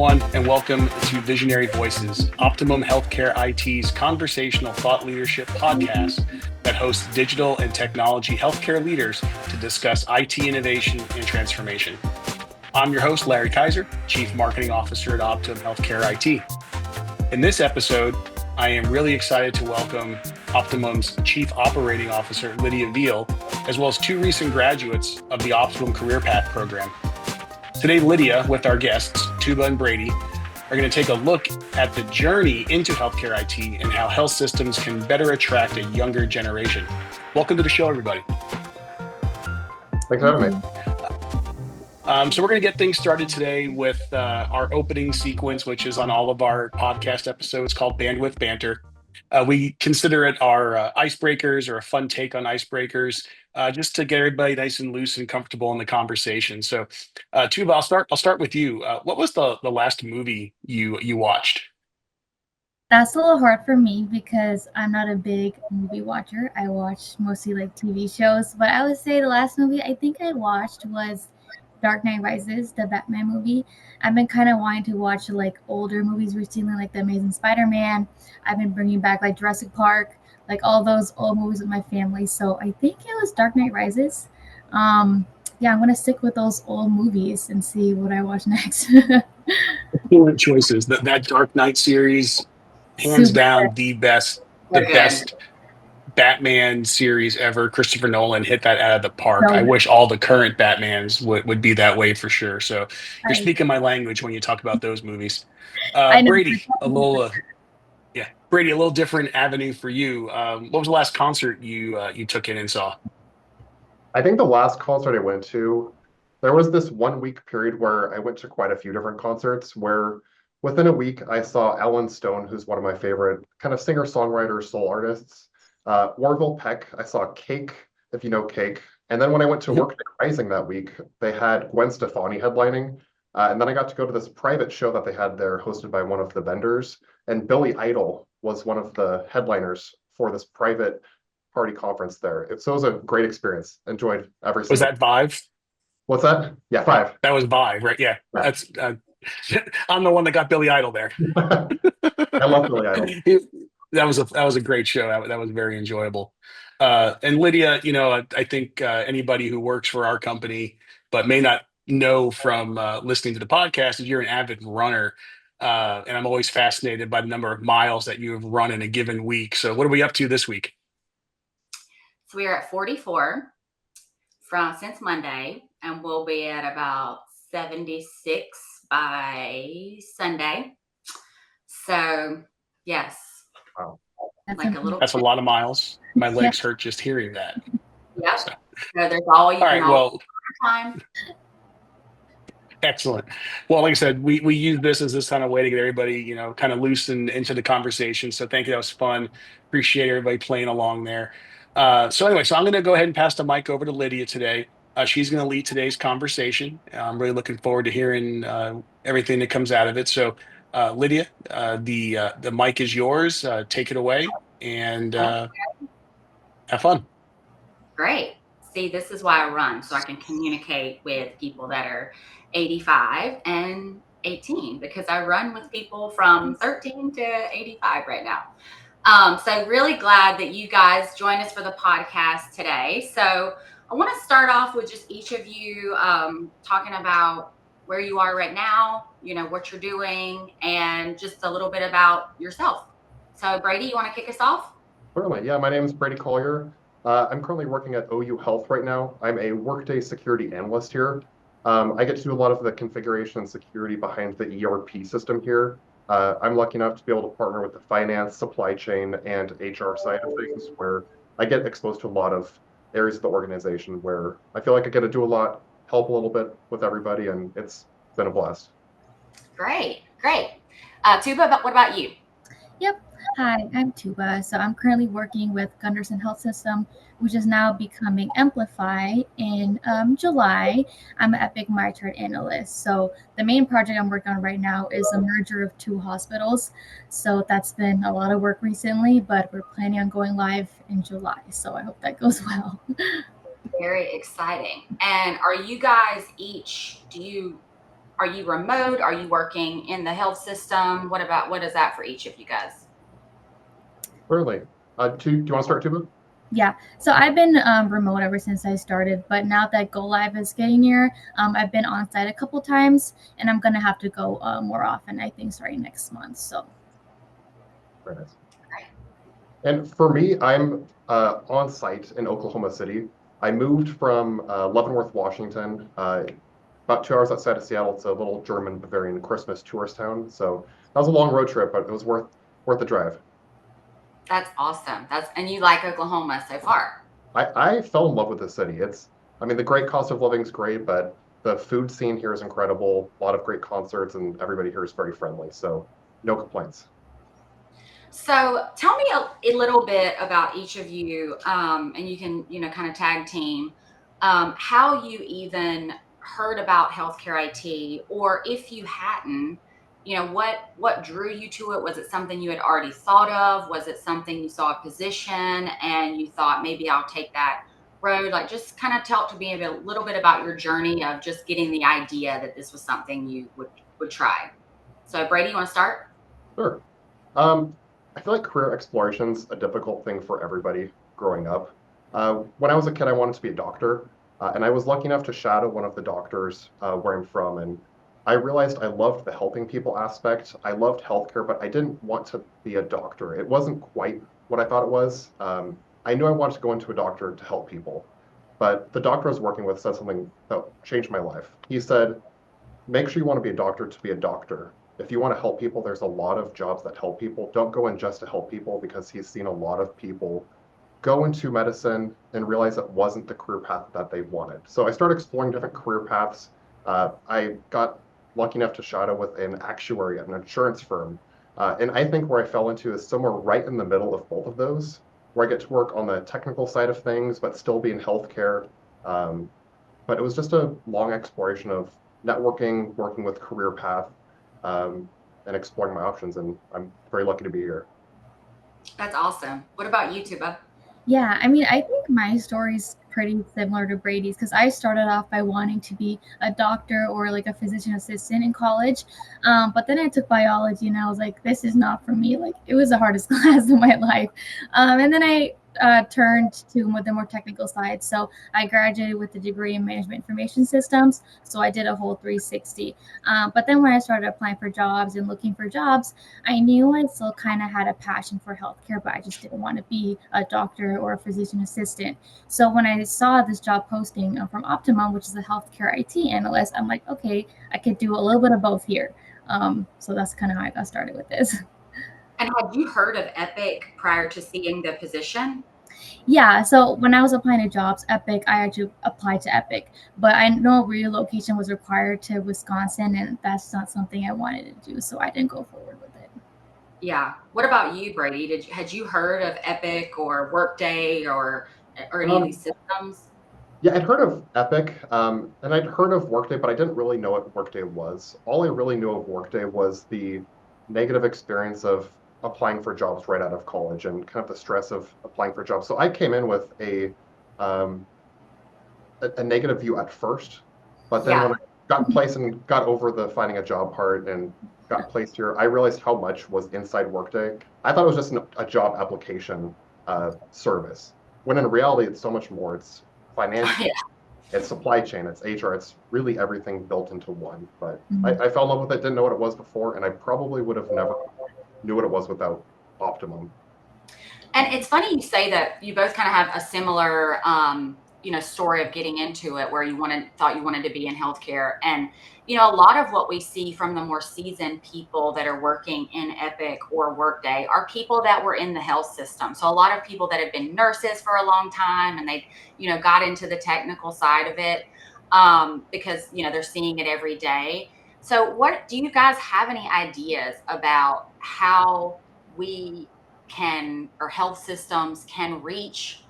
everyone, and welcome to Visionary Voices, Optimum Healthcare IT's conversational thought leadership podcast that hosts digital and technology healthcare leaders to discuss IT innovation and transformation. I'm your host, Larry Kaiser, Chief Marketing Officer at Optimum Healthcare IT. In this episode, I am really excited to welcome Optimum's Chief Operating Officer, Lydia Veal, as well as two recent graduates of the Optimum CareerPath program. Today, Lydia, with our guests, Tooba and Brady, are going to take a look at the journey into healthcare IT and how health systems can better attract a younger generation. Welcome to the show, everybody. Thanks for having me. So we're going to get things started today with our opening sequence, which is on all of our podcast episodes called Bandwidth Banter. We consider it our icebreakers or a fun take on icebreakers, just to get everybody nice and loose and comfortable in the conversation. So, Tuba, I'll start with you. What was the last movie you watched? That's a little hard for me because I'm not a big movie watcher. I watch mostly like TV shows, but I would say the last movie I think I watched was Dark Knight Rises, the Batman movie. I've been kind of wanting to watch like older movies recently, like The Amazing Spider-Man. I've been bringing back like Jurassic Park, like all those old movies with my family. So I think it was Dark Knight Rises. Yeah, I'm gonna stick with those old movies and see what I watch next. Excellent choices. That Dark Knight series, hands Super down, the We're good. best Batman series ever. Christopher Nolan hit that out of the park. So I wish all the current Batmans would be that way for sure. So you're I, speaking my language when you talk about those movies. I know. Brady, Brady, a little different avenue for you. What was the last concert you took in and saw? I think the last concert I went to, there was this 1 week period where I went to quite a few different concerts where within a week I saw Alan Stone, who's one of my favorite kind of singer-songwriter soul artists. Orville Peck, I saw Cake, if you know Cake. And then when I went to Workday Rising that week, they had Gwen Stefani headlining. And then I got to go to this private show that they had there hosted by one of the vendors. And Billy Idol was one of the headliners for this private party conference there. So it was a great experience. Enjoyed every Was single. that Vive? What's that? Yeah, 5. That was Vive, right? Yeah, Yeah. that's. I'm the one that got Billy Idol there. I love Billy Idol. That was a great show. That was very enjoyable. And Lydia, I think anybody who works for our company but may not know from listening to the podcast is you're an avid runner, and I'm always fascinated by the number of miles that you have run in a given week. So, what are we up to this week? So we are at 44 since Monday, and we'll be at about 76 by Sunday. So yes, Wow. That's a lot of miles. My legs hurt just hearing that. Yep. So there's all right. Well, time. Excellent. Well, like I said, we use this kind of way to get everybody, kind of loose and into the conversation. So thank you. That was fun. Appreciate everybody playing along there. So I'm going to go ahead and pass the mic over to Lydia today. She's going to lead today's conversation. I'm really looking forward to hearing everything that comes out of it. So Lydia, the mic is yours. Take it away and have fun. Great. See, this is why I run, so I can communicate with people that are 85 and 18, because I run with people from 13 to 85 right now. So really glad that you guys joined us for the podcast today. So I want to start off with just each of you talking about where you are right now, what you're doing, and just a little bit about yourself. So Brady, you want to kick us off? Certainly. Yeah, my name is Brady Collier. I'm currently working at OU Health right now. I'm a Workday security analyst here. I get to do a lot of the configuration and security behind the ERP system here. I'm lucky enough to be able to partner with the finance, supply chain, and HR side of things, where I get exposed to a lot of areas of the organization where I feel like I get to do a lot, help a little bit with everybody, and it's been a blast. Great. Tooba, what about you? Yep. Hi, I'm Tooba. So I'm currently working with Gunderson Health System, which is now becoming Amplify in July. I'm an Epic MyChart analyst. So the main project I'm working on right now is a merger of 2 hospitals. So that's been a lot of work recently, but we're planning on going live in July. So I hope that goes well. Very exciting. And are you guys each, are you remote? Are you working in the health system? What is that for each of you guys? Certainly. Do you want to start, Tuba? Yeah, so I've been remote ever since I started, but now that Go Live is getting near, I've been on site a couple times, and I'm gonna have to go more often, I think, starting next month. So Very nice. And for me, I'm on site in Oklahoma City. I moved from Leavenworth, Washington, about 2 hours outside of Seattle. It's a little German Bavarian Christmas tourist town. So that was a long road trip, but it was worth the drive. That's awesome. And you like Oklahoma so far. I fell in love with the city. I mean, the great cost of living is great, but the food scene here is incredible. A lot of great concerts, and everybody here is very friendly. So no complaints. So tell me a little bit about each of you, and you can, kind of tag team, how you even heard about healthcare IT, or if you hadn't, what drew you to it? Was it something you had already thought of? Was it something you saw a position and you thought maybe I'll take that road? Like, just kind of talk to me a little bit about your journey of just getting the idea that this was something you would try. So Brady, you want to start? Sure. I feel like career exploration's a difficult thing for everybody growing up. When I was a kid, I wanted to be a doctor, and I was lucky enough to shadow one of the doctors where I'm from, and I realized I loved the helping people aspect. I loved healthcare, but I didn't want to be a doctor. It wasn't quite what I thought it was. I knew I wanted to go into a doctor to help people, but the doctor I was working with said something that changed my life. He said, make sure you want to be a doctor to be a doctor. If you want to help people, there's a lot of jobs that help people. Don't go in just to help people, because he's seen a lot of people go into medicine and realize it wasn't the career path that they wanted. So I started exploring different career paths. I got lucky enough to shadow with an actuary at an insurance firm. And I think where I fell into is somewhere right in the middle of both of those, where I get to work on the technical side of things, but still be in healthcare. Um, but it was just a long exploration of networking, working with CareerPath, and exploring my options. And I'm very lucky to be here. That's awesome. What about you, Tuba? yeah, I mean, I think my story's pretty similar to Brady's because I started off by wanting to be a doctor or like a physician assistant in college. But then I took biology and I was like, this is not for me. Like, it was the hardest class of my life. And then I turned to the more technical side. So I graduated with a degree in management information systems. So I did a whole 360. But then when I started applying for jobs and looking for jobs, I knew I still kind of had a passion for healthcare, but I just didn't want to be a doctor or a physician assistant. So when I saw this job posting from Optimum, which is a healthcare IT analyst, I'm like, okay, I could do a little bit of both here. So that's kind of how I got started with this. And had you heard of Epic prior to seeing the position? Yeah, so when I was applying to jobs, Epic, I actually applied to Epic, but I know relocation was required to Wisconsin, and that's not something I wanted to do, so I didn't go forward with it. Yeah. What about you, Brady? Had you heard of Epic or Workday or any of these Um, systems? yeah, I'd heard of Epic, and I'd heard of Workday, but I didn't really know what Workday was. All I really knew of Workday was the negative experience of applying for jobs right out of college and kind of the stress of applying for jobs. So I came in with um, a negative view at first, but then Yeah. when I got placed and got over the finding a job part and got placed here, I realized how much was inside Workday. I thought it was just a job application service, when in reality it's so much more. It's Yeah. financial, it's supply chain, it's HR, it's really everything built into one. But I, Mhm. I fell in love with it, didn't know what it was before, and I probably would have never knew what it was without Optimum. And it's funny you say that you both kind of have a similar, story of getting into it where thought you wanted to be in healthcare. And, a lot of what we see from the more seasoned people that are working in Epic or Workday are people that were in the health system. So a lot of people that have been nurses for a long time and they, got into the technical side of it because, they're seeing it every day. So what do you guys have any ideas about how we can or health systems can reach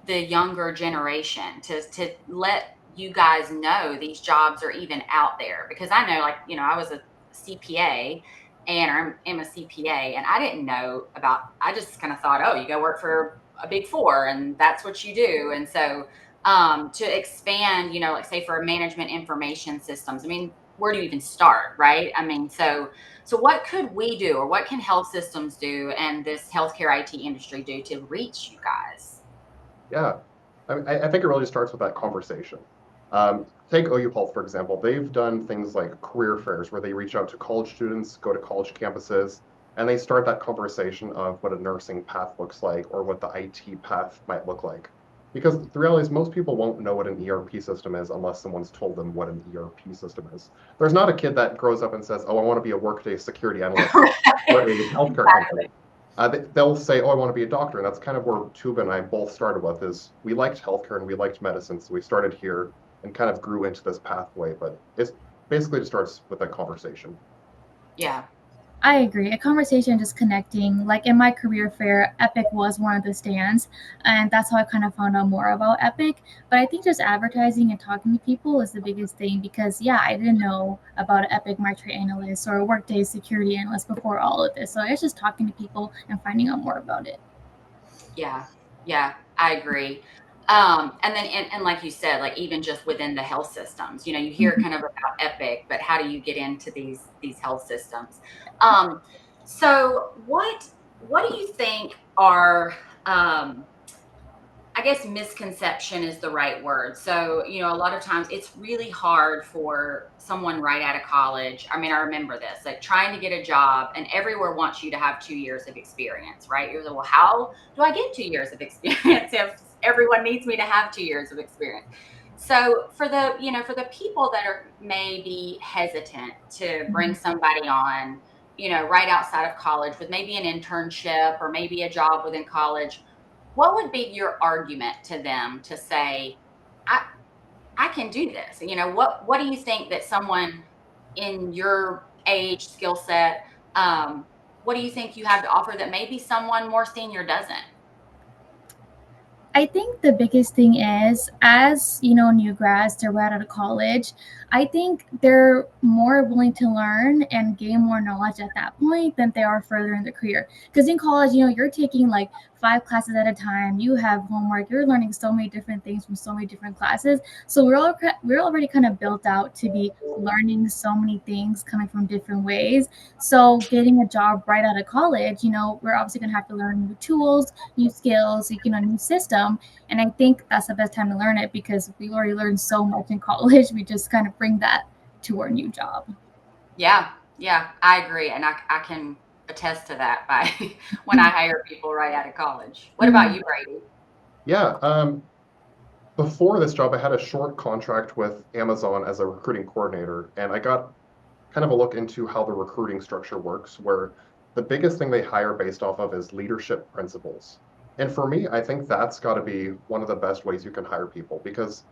the younger generation to let you guys know these jobs are even out there? Because I know, like, I was a CPA and am a CPA, and I didn't know about, I just kind of thought, oh, you go work for a big four and that's what you do. And so to expand, like say for management information systems, I mean, where do you even start, right? I mean, so what could we do, or what can health systems do and this healthcare IT industry do to reach you guys? Yeah, I think it really starts with that conversation. Take OU Health, for example. They've done things like career fairs where they reach out to college students, go to college campuses, and they start that conversation of what a nursing path looks like or what the IT path might look like. Because the reality is, most people won't know what an ERP system is unless someone's told them what an ERP system is. There's not a kid that grows up and says, "Oh, I want to be a Workday security analyst for a healthcare company." They'll say, "Oh, I want to be a doctor," and that's kind of where Tooba and I both started with. Is we liked healthcare and we liked medicine, so we started here and kind of grew into this pathway. But it's basically just starts with a conversation. Yeah. I agree. A conversation, just connecting. Like in my career fair, Epic was one of the stands, and that's how I kind of found out more about Epic. But I think just advertising and talking to people is the biggest thing because, yeah, I didn't know about Epic My Trade Analyst or Workday Security Analyst before all of this. So it's just talking to people and finding out more about it. Yeah, yeah, I agree. And then, and like you said, like even just within the health systems, you know, you hear Mhm. kind of about Epic, but how do you get into these health systems? Um, so what do you think are I guess misconception is the right word. So, you know, a lot of times it's really hard for someone right out of college. I mean, I remember this, like trying to get a job, and everywhere wants you to have 2 years of experience, right? You're like, well, how do I get 2 years of experience if everyone needs me to have 2 years of experience? So for the, you know, for the people that are maybe hesitant to bring Mhm. somebody on, you know, right outside of college with maybe an internship or maybe a job within college, what would be your argument to them to say, I I can do this? You know, what do you think that someone in your age, skill set, um, what do you think you have to offer that maybe someone more senior doesn't? I think the biggest thing is, as you know, new grads, they're right out of college. I think they're more willing to learn and gain more knowledge at that point than they are further in the career. Because in college, you know, you're taking like 5 classes at a time. You have homework. You're learning so many different things from so many different classes. So we're already kind of built out to be learning so many things coming from different ways. So getting a job right out of college, you know, we're obviously gonna have to learn new tools, new skills, you know, new system. And I think that's the best time to learn it because we already learned so much in college. We just kind of bring that to our new job. Yeah, yeah, I agree, and I can attest to that by when I hire people right out of college. What about Mhm. you, Brady? Yeah. Before this job, I had a short contract with Amazon as a recruiting coordinator, and I got kind of a look into how the recruiting structure works, where the biggest thing they hire based off of is leadership principles. And for me, I think that's got to be one of the best ways you can hire people because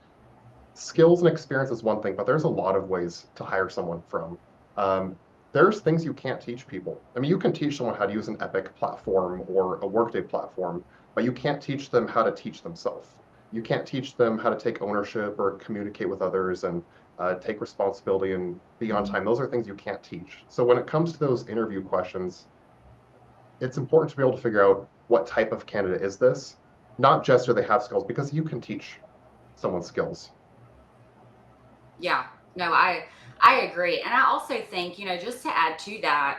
skills and experience is one thing, but there's a lot of ways to hire someone from. Um, there's things you can't teach people. I mean, you can teach someone how to use an Epic platform or a Workday platform, but you can't teach them how to teach themselves. You can't teach them how to take ownership or communicate with others and take responsibility and be on time. Those are things you can't teach. So when it comes to those interview questions, it's important to be able to figure out what type of candidate is this, not just do they have skills, because you can teach someone's skills. Yeah, no, I agree, and I also think, you know, just to add to that,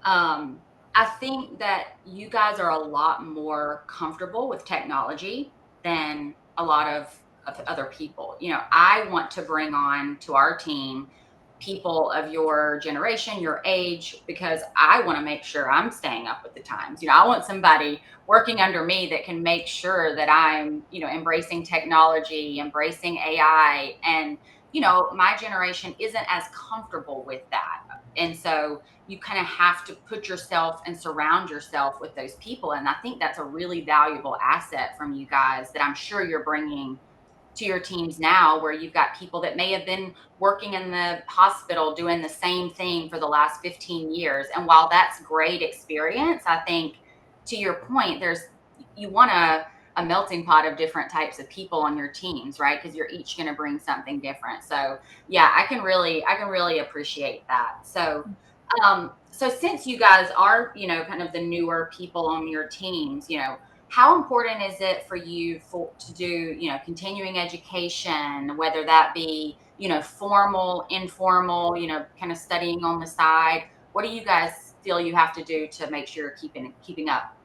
I think that you guys are a lot more comfortable with technology than a lot of other people. You know, I want to bring on to our team people of your generation, your age, because I want to make sure I'm staying up with the times. You know, I want somebody working under me that can make sure that I'm, you know, embracing technology, embracing AI, and you know, my generation isn't as comfortable with that. And so you kind of have to put yourself and surround yourself with those people. And I think that's a really valuable asset from you guys that I'm sure you're bringing to your teams now, where you've got people that may have been working in the hospital doing the same thing for the last 15 years. And while that's great experience, I think to your point, you want a melting pot of different types of people on your teams, right? Because you're each going to bring something different. So yeah, I can really appreciate that. So so since you guys are, you know, kind of the newer people on your teams, you know, how important is it for you to do, you know, continuing education, whether that be, formal, informal, kind of studying on the side? What do you guys feel you have to do to make sure you're keeping up?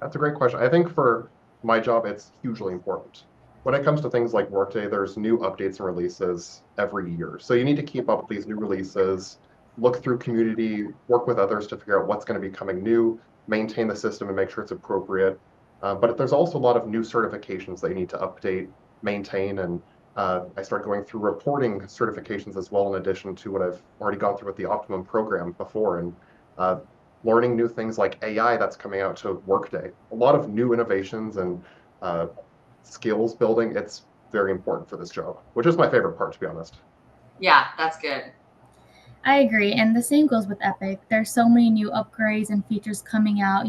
That's a great question. I think for my job, it's hugely important. When it comes to things like Workday, there's new updates and releases every year. So you need to keep up with these new releases, look through community, work with others to figure out what's going to be coming new, maintain the system and make sure it's appropriate. But there's also a lot of new certifications that you need to update, maintain, and I started going through reporting certifications as well, in addition to what I've already gone through with the Optimum program before. And uh, learning new things like AI that's coming out to Workday. A lot of new innovations and uh, skills building. It's very important for this job, which is my favorite part, to be honest. Yeah, that's good. I agree. And the same goes with Epic. There's so many new upgrades and features coming out,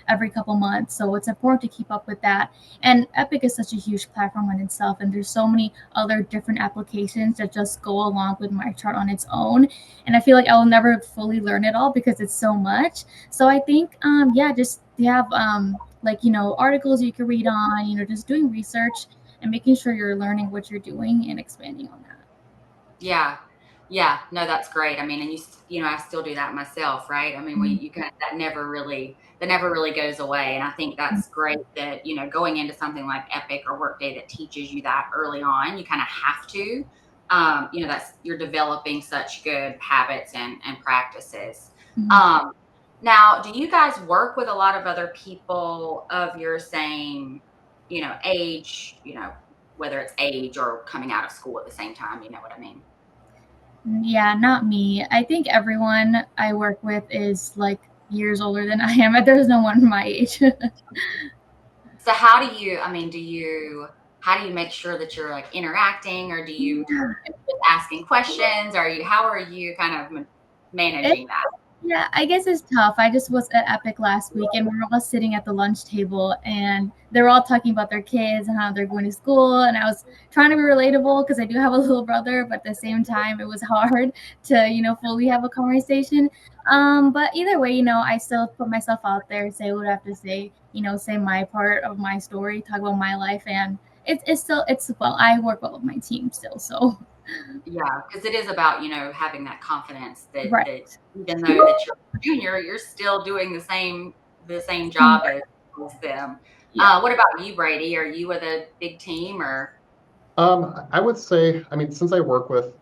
every couple months. So it's important to keep up with that. And Epic is such a huge platform in itself. And there's so many other different applications that just go along with MyChart on its own. And I feel like I will never fully learn it all because it's so much. So I think, yeah, just you have articles you can read on, just doing research and making sure you're learning what you're doing and expanding on that. Yeah. Yeah. No, that's great. I mean, and I still do that myself, right? I mean, Mhm. you kind of, that never really goes away. And I think that's great that, going into something like Epic or Workday that teaches you that early on, you kind of have to, you're developing such good habits and practices. Mhm. Um, Now, do you guys work with a lot of other people of your same, age, whether it's age or coming out of school at the same time? You know what I mean? Yeah, not me. I think everyone I work with is like years older than I am. There's no one my age. So how do you, I mean, how do you make sure that you're like interacting, or do you just asking questions? How are you kind of It, managing that? yeah, I guess it's tough. I just was at Epic last week and we were all sitting at the lunch table and they were all talking about their kids and how they're going to school. And I was trying to be relatable because I do have a little brother, but at the same time, it was hard to, fully have a conversation. But either way, I still put myself out there, say what I have to say, say my part of my story, talk about my life. And well, I work well with my team still. So, Yeah, because it is about, having that confidence right. that even though that you're a junior, you're still doing the same Team, job as them. yeah. What about you, Brady? Are you with a big team or? I would say, I mean, since I work with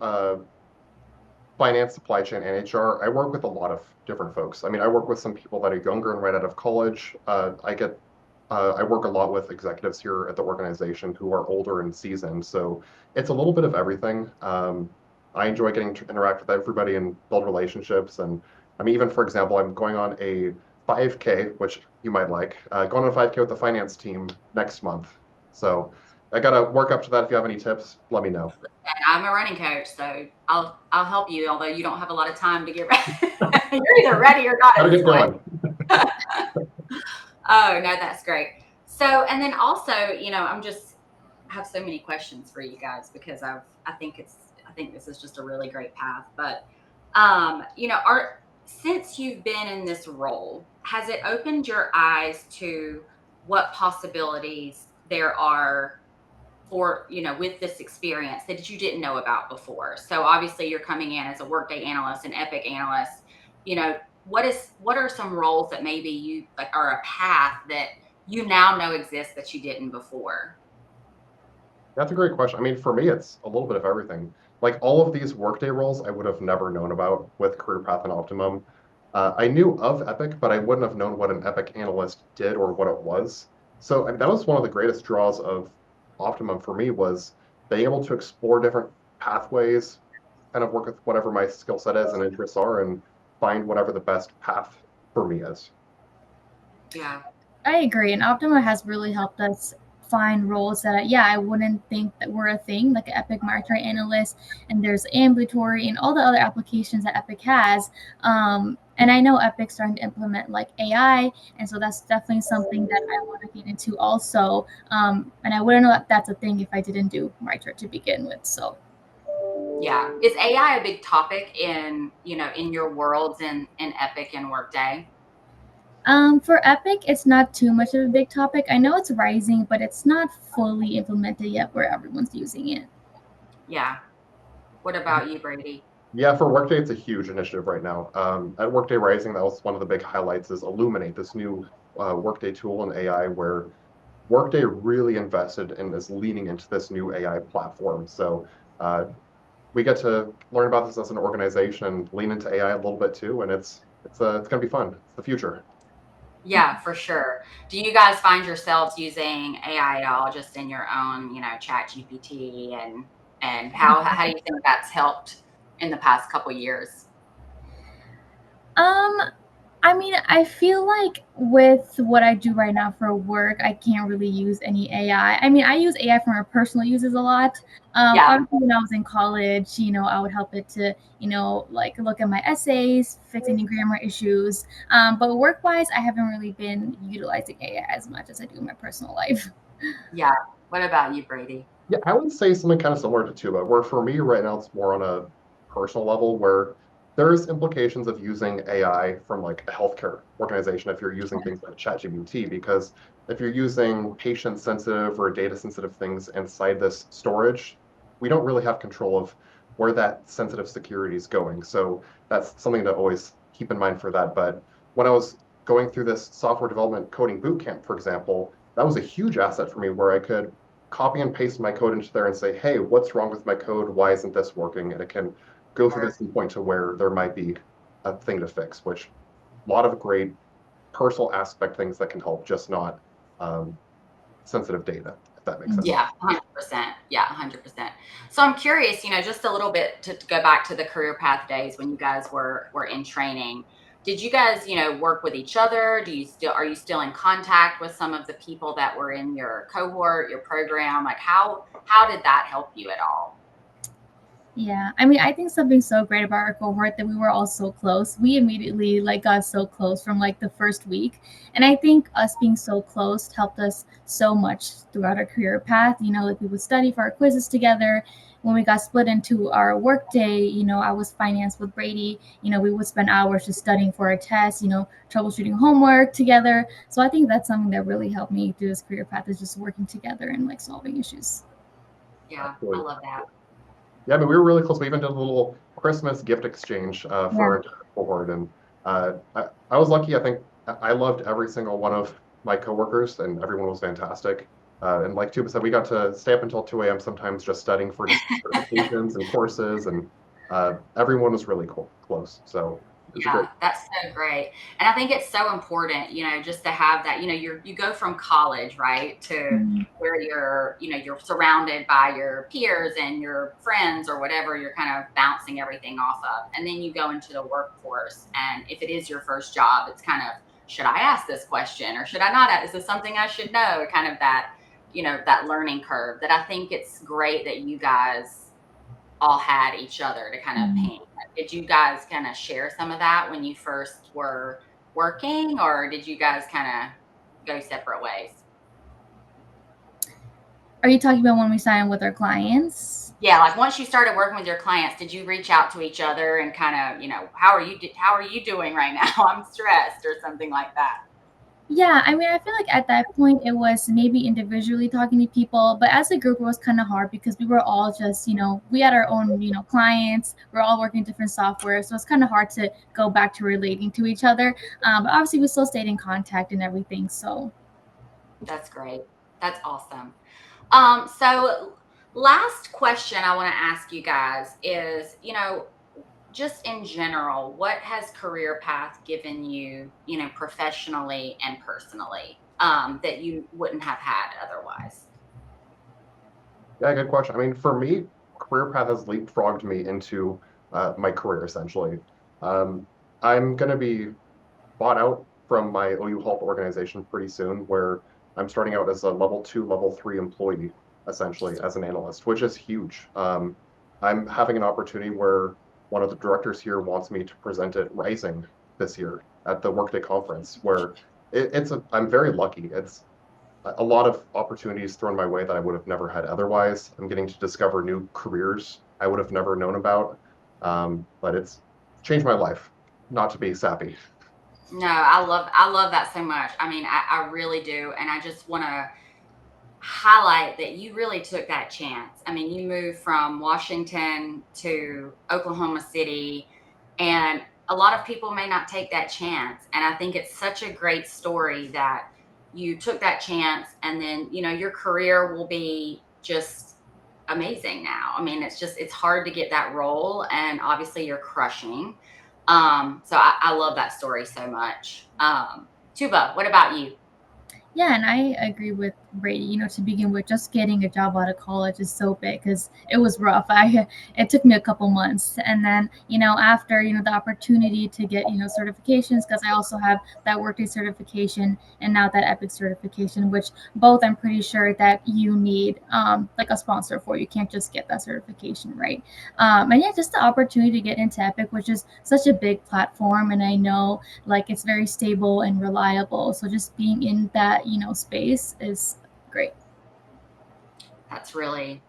finance, supply chain, and HR, I work with a lot of different folks. I mean, I work with some people that are younger and right out of college. I work a lot with executives here at the organization who are older and seasoned. So it's a little bit of everything. I enjoy getting to interact with everybody and build relationships. And I mean, even for example, I'm going on a 5K, which you might like, going on a 5K with the finance team next month. So I got to work up to that. If you have any tips, let me know. And I'm a running coach, so I'll help you. Although you don't have a lot of time to get ready. You're either ready or not Got at to this get point. going. Oh, no, that's great. So, and then also, I'm just have so many questions for you guys because I think this is just a really great path. But are since you've been in this role, has it opened your eyes to what possibilities there are for, with this experience that you didn't know about before? So obviously you're coming in as a Workday analyst, an Epic analyst. you know what are some roles that maybe you like, are a path that you now know exists that you didn't before? That's a great question. I mean, for me, it's a little bit of everything. Like all of these workday roles, I would have never known about with CareerPath and Optimum. I knew of Epic, but I wouldn't have known what an Epic analyst did or what it was. So I mean, that was one of the greatest draws of Optimum for me was being able to explore different pathways, kind of work with whatever my skill set is and interests are, and find whatever the best path for me is. Yeah. I agree, and Optima has really helped us find roles that, yeah, I wouldn't think that were a thing, like an Epic Marketing Analyst, and there's Ambulatory and all the other applications that Epic has. And I know Epic's starting to implement like AI, and so that's definitely something that I want to get into also. And I wouldn't know that that's a thing if I didn't do Marketer to begin with. So. Yeah, is AI a big topic in your worlds in Epic and Workday? For Epic, it's not too much of a big topic. I know it's rising, but it's not fully implemented yet where everyone's using it. Yeah. What about you, Brady? Yeah, for Workday, it's a huge initiative right now. At Workday Rising, that was one of the big highlights is Illuminate, this new Workday tool in AI where Workday really invested and is leaning into this new AI platform. So uh, we get to learn about this as an organization and lean into AI a little bit too, and it's going to be fun. It's the future. Yeah, for sure. Do you guys find yourselves using AI at all just in your own, chat GPT and how do you think that's helped in the past couple years? Um, I mean, I feel like with what I do right now for work, I can't really use any AI. I mean, I use AI for my personal uses a lot. Yeah, Obviously, when I was in college, I would help it to, like look at my essays, fix any grammar issues. But work-wise, I haven't really been utilizing AI as much as I do in my personal life. yeah. What about you, Brady? Yeah, I would say something kind of similar to Tuba, where for me right now it's more on a personal level where there's implications of using AI from like a healthcare organization if you're using things like ChatGPT, because if you're using patient sensitive or data sensitive things inside this storage, we don't really have control of where that sensitive security is going. So that's something to always keep in mind for that. But when I was going through this software development coding bootcamp, for example, that was a huge asset for me where I could copy and paste my code into there and say, hey, what's wrong with my code? Why isn't this working? And it can go through this and point to where there might be a thing to fix, which a lot of great personal aspect things that can help, just not um, sensitive data, if that makes sense. Yeah, 100%. Yeah, 100%. So I'm curious, just a little bit to go back to the career path days when you guys were in training. Did you guys, work with each other? Are you still in contact with some of the people that were in your cohort, your program? Like how did that help you at all? Yeah, I mean, I think something so great about our cohort that we were all so close. We immediately like got so close from like the first week, and I think us being so close helped us so much throughout our career path. Like we would study for our quizzes together. When we got split into our work day, I was finance with Brady. We would spend hours just studying for our tests. Troubleshooting homework together. So I think that's something that really helped me through this career path is just working together and like solving issues. Yeah, I Absolutely. love that. Yeah, I mean, we were really close. We even did a little Christmas gift exchange for Yeah. our entire cohort. And I was lucky. I think I loved every single one of my coworkers, and everyone was fantastic. And like Tuba said, we got to stay up until 2 a.m. sometimes just studying for just certifications and courses. And everyone was really close. So it was a great. Yeah, that's so great. And I think it's so important, just to have that, you go from college, right, to Mhm. where you're surrounded by your peers and your friends or whatever you're kind of bouncing everything off of. And then you go into the workforce. And if it is your first job, it's kind of, should I ask this question or should I not? Is this something I should know? Kind of that, that learning curve that I think it's great that you guys all had each other to kind of Mhm. paint. Did you guys kind of share some of that when you first were working, or did you guys kind of go separate ways? Are you talking about when we sign with our clients? Yeah, like once you started working with your clients, did you reach out to each other and kind of, how are you doing right now? I'm stressed or something like that. Yeah, I mean, I feel like at that point it was maybe individually talking to people, but as a group it was kind of hard because we were all just, we had our own, clients. We're all working different software, so it's kind of hard to go back to relating to each other. But obviously we still stayed in contact and everything. So That's great. That's awesome. So last question I want to ask you guys is, just in general, what has career path given you, professionally and personally, that you wouldn't have had otherwise? Yeah, good question. I mean, for me, career path has leapfrogged me into my career essentially. Um, I'm going to be bought out from my OU Health organization pretty soon, where I'm starting out as a level 2, level 3 employee, essentially as an analyst, which is huge. I'm having an opportunity where one of the directors here wants me to present at Rising this year at the Workday conference, where I'm very lucky. It's a lot of opportunities thrown my way that I would have never had otherwise. I'm getting to discover new careers I would have never known about. But it's changed my life, not to be sappy. No, I love that so much. I mean, I really do. And I just want to highlight that you really took that chance. I mean, you moved from Washington to Oklahoma City, and a lot of people may not take that chance. And I think it's such a great story that you took that chance, and then, your career will be just amazing now. I mean, it's hard to get that role, and obviously you're crushing. So I love that story so much. Tuba, what about you? Yeah, and I agree with Brady. To begin with, just getting a job out of college is so big because it was rough. It took me a couple months, and then after the opportunity to get certifications, because I also have that Workday certification and now that Epic certification, which both I'm pretty sure that you need like a sponsor for. You can't just get that certification, right? And yeah, just the opportunity to get into Epic, which is such a big platform, and I know like it's very stable and reliable, so just being in that space is great. That's great.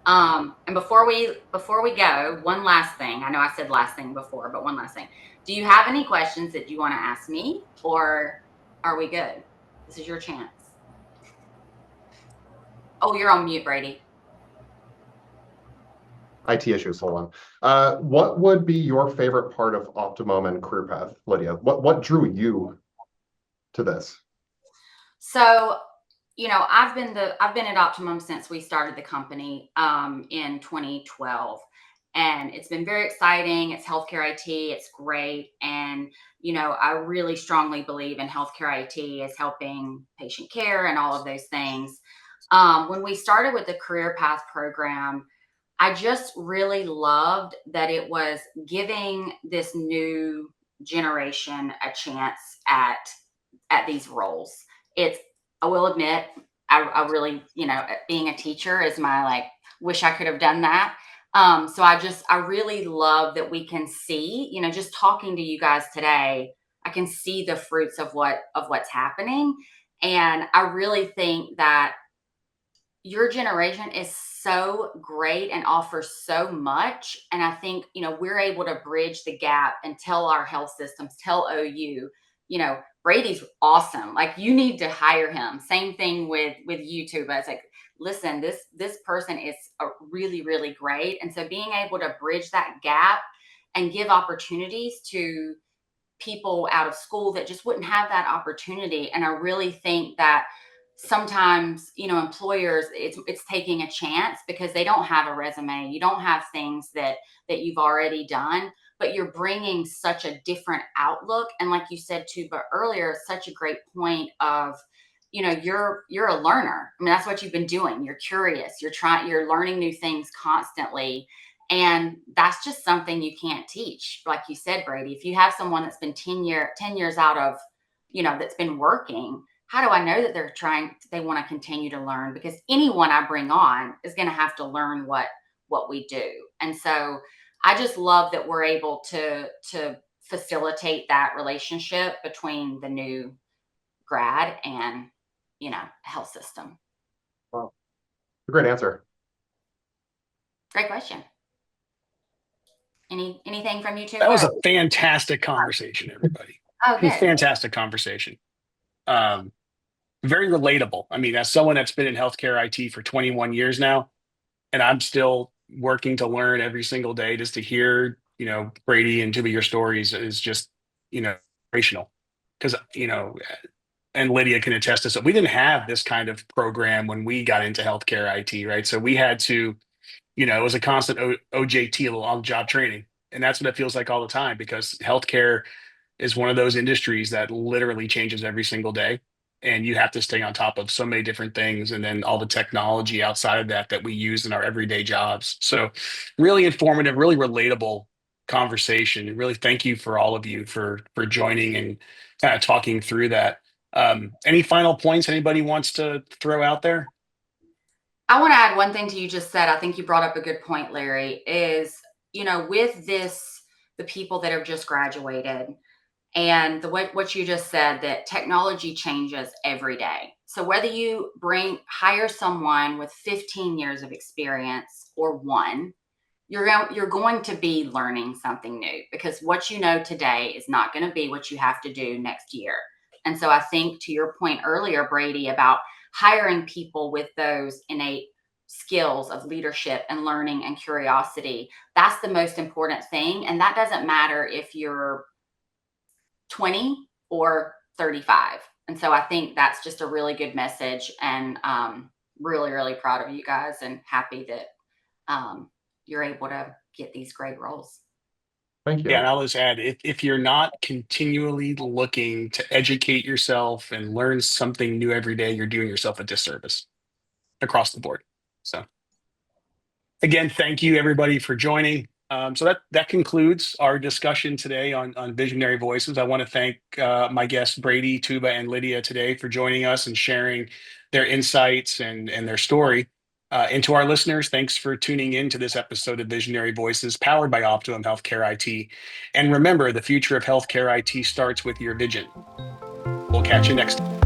And before we go, one last thing. I know I said last thing before, but one last thing. Do you have any questions that you want to ask me, or are we good? This is your chance. Oh, you're on mute, Brady. IT issues, hold on. What would be your favorite part of Optimum and CareerPath, Lydia? What drew you to this? So, I've been at Optimum since we started the company in 2012, and it's been very exciting. It's healthcare IT. It's great, and I really strongly believe in healthcare IT as helping patient care and all of those things. When we started with the Career Path program, I just really loved that it was giving this new generation a chance at these roles. It's, I will admit, I really, being a teacher is my like, wish I could have done that. So I really love that we can see, just talking to you guys today, I can see the fruits of what's happening. And I really think that your generation is so great and offers so much. And I think, we're able to bridge the gap and tell our health systems, tell OU, Brady's awesome. Like, you need to hire him. Same thing with YouTube. It's like, listen, this person is really, really great. And so being able to bridge that gap and give opportunities to people out of school that just wouldn't have that opportunity. And I really think that sometimes, employers, it's taking a chance because they don't have a resume. You don't have things that you've already done, but you're bringing such a different outlook. And like you said too, but earlier, such a great point of, you're a learner. I mean, that's what you've been doing. You're curious. You're learning new things constantly. And that's just something you can't teach. Like you said, Brady, if you have someone that's been 10 years out of, that's been working, how do I know that they want to continue to learn? Because anyone I bring on is going to have to learn what we do. And so I just love that we're able to facilitate that relationship between the new grad and, health system. Wow, a great answer. Great question. Anything from you two? That was a fantastic conversation, everybody. Oh, good. Fantastic conversation. Very relatable. I mean, as someone that's been in healthcare IT for 21 years now, and I'm still working to learn every single day, just to hear, Brady and Tooba, your stories is just, inspirational. Because, and Lydia can attest to, so we didn't have this kind of program when we got into healthcare IT, right? So we had to, it was a constant OJT, on job training. And that's what it feels like all the time, because healthcare is one of those industries that literally changes every single day. And you have to stay on top of so many different things. And then all the technology outside of that we use in our everyday jobs. So really informative, really relatable conversation. And really thank you for all of you for joining and kind of talking through that. Any final points anybody wants to throw out there? I want to add one thing to you just said. I think you brought up a good point, Larry, is, with this, the people that have just graduated and what you just said, that technology changes every day. So whether you hire someone with 15 years of experience or one, you're going to be learning something new, because what you know today is not going to be what you have to do next year. And so I think, to your point earlier, Brady, about hiring people with those innate skills of leadership and learning and curiosity. That's the most important thing. And that doesn't matter if you're 20 or 35. And so I think that's just a really good message, and really, really proud of you guys and happy that you're able to get these great roles. Thank you. Yeah, and I'll just add, if you're not continually looking to educate yourself and learn something new every day, you're doing yourself a disservice across the board. So again, thank you everybody for joining. So that concludes our discussion today on Visionary Voices. I want to thank my guests Brady, Tooba, and Lydia today for joining us and sharing their insights and their story. And to our listeners, thanks for tuning in to this episode of Visionary Voices powered by Optimum Healthcare IT. And remember, the future of healthcare IT starts with your vision. We'll catch you next time.